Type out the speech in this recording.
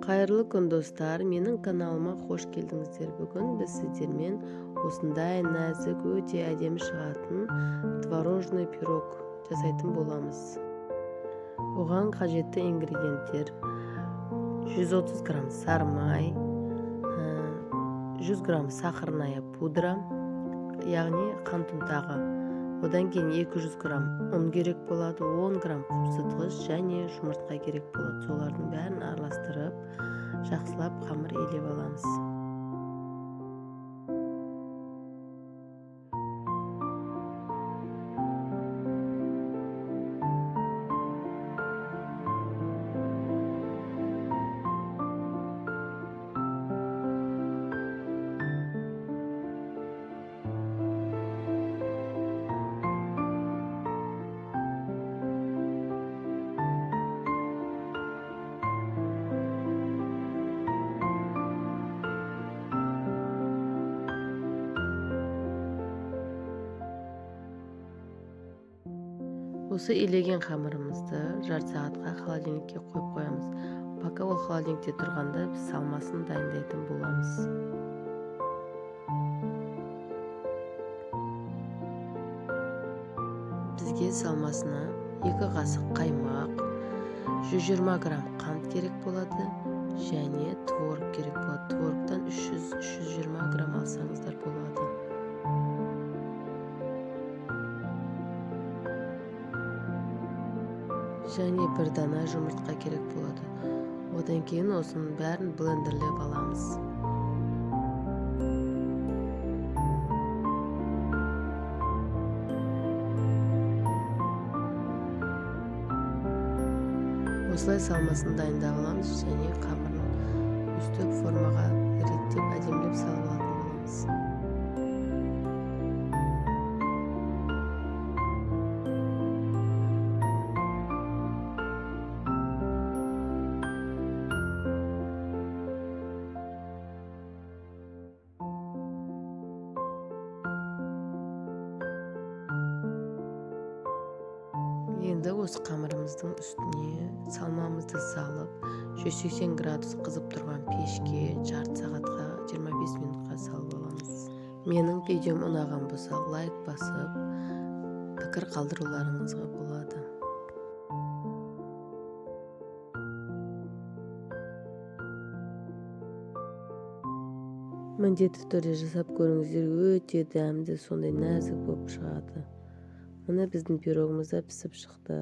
Қайырлы күн достар, менің каналыма қош келдіңіздер. Бүгін біз сіздермен осындай нәзік, өте әдемі шығатын творожный пирог жасайтын боламыз. Оған қажетті ингредиенттер: 130 грамм сары май, 100 грамм сахарная пудра, яғни қант ұнтағы. Одан кейін 200 грамм ұн керек болады, 10 грамм қуырсытқыш және жұмыртқа керек болады. Солардың бәрін араластырып, жақсылап қамыр илеп аламыз. Осы илеген қамырымызды жарты сағатқа холодильникке қойып қоямыз. Пока ол холодильникте тұрғанда біз салмасын дайындайтын боламыз. Бізге салмасына 2 қасық қаймақ, 120 грамм қант керек болады және творог керек болады. Творогтан 300-320 грамм алсаңыздар болады. Және бір дана жұмыртқа керек болады. Одан кейін осының бәрін блендерлеп аламыз. Осылай салмасын дайындап аламыз және қамырын үстік формаға реттеп әдемілеп салып алатын боламыз. Енді осы қамырымыздың үстіне салмамызды салып, 180 градус қызып тұрған пешке жарты сағатқа 25 минутқа салып аламыз. Менің видеом ұнаған болса, лайк басып, пікір қалдыруларыңызға болады. Міндетті түрде жасап көріңіздер, өте дәмді, сондай нәзік болып шығады. Міне біздің пирогымыз да пісіп шықты.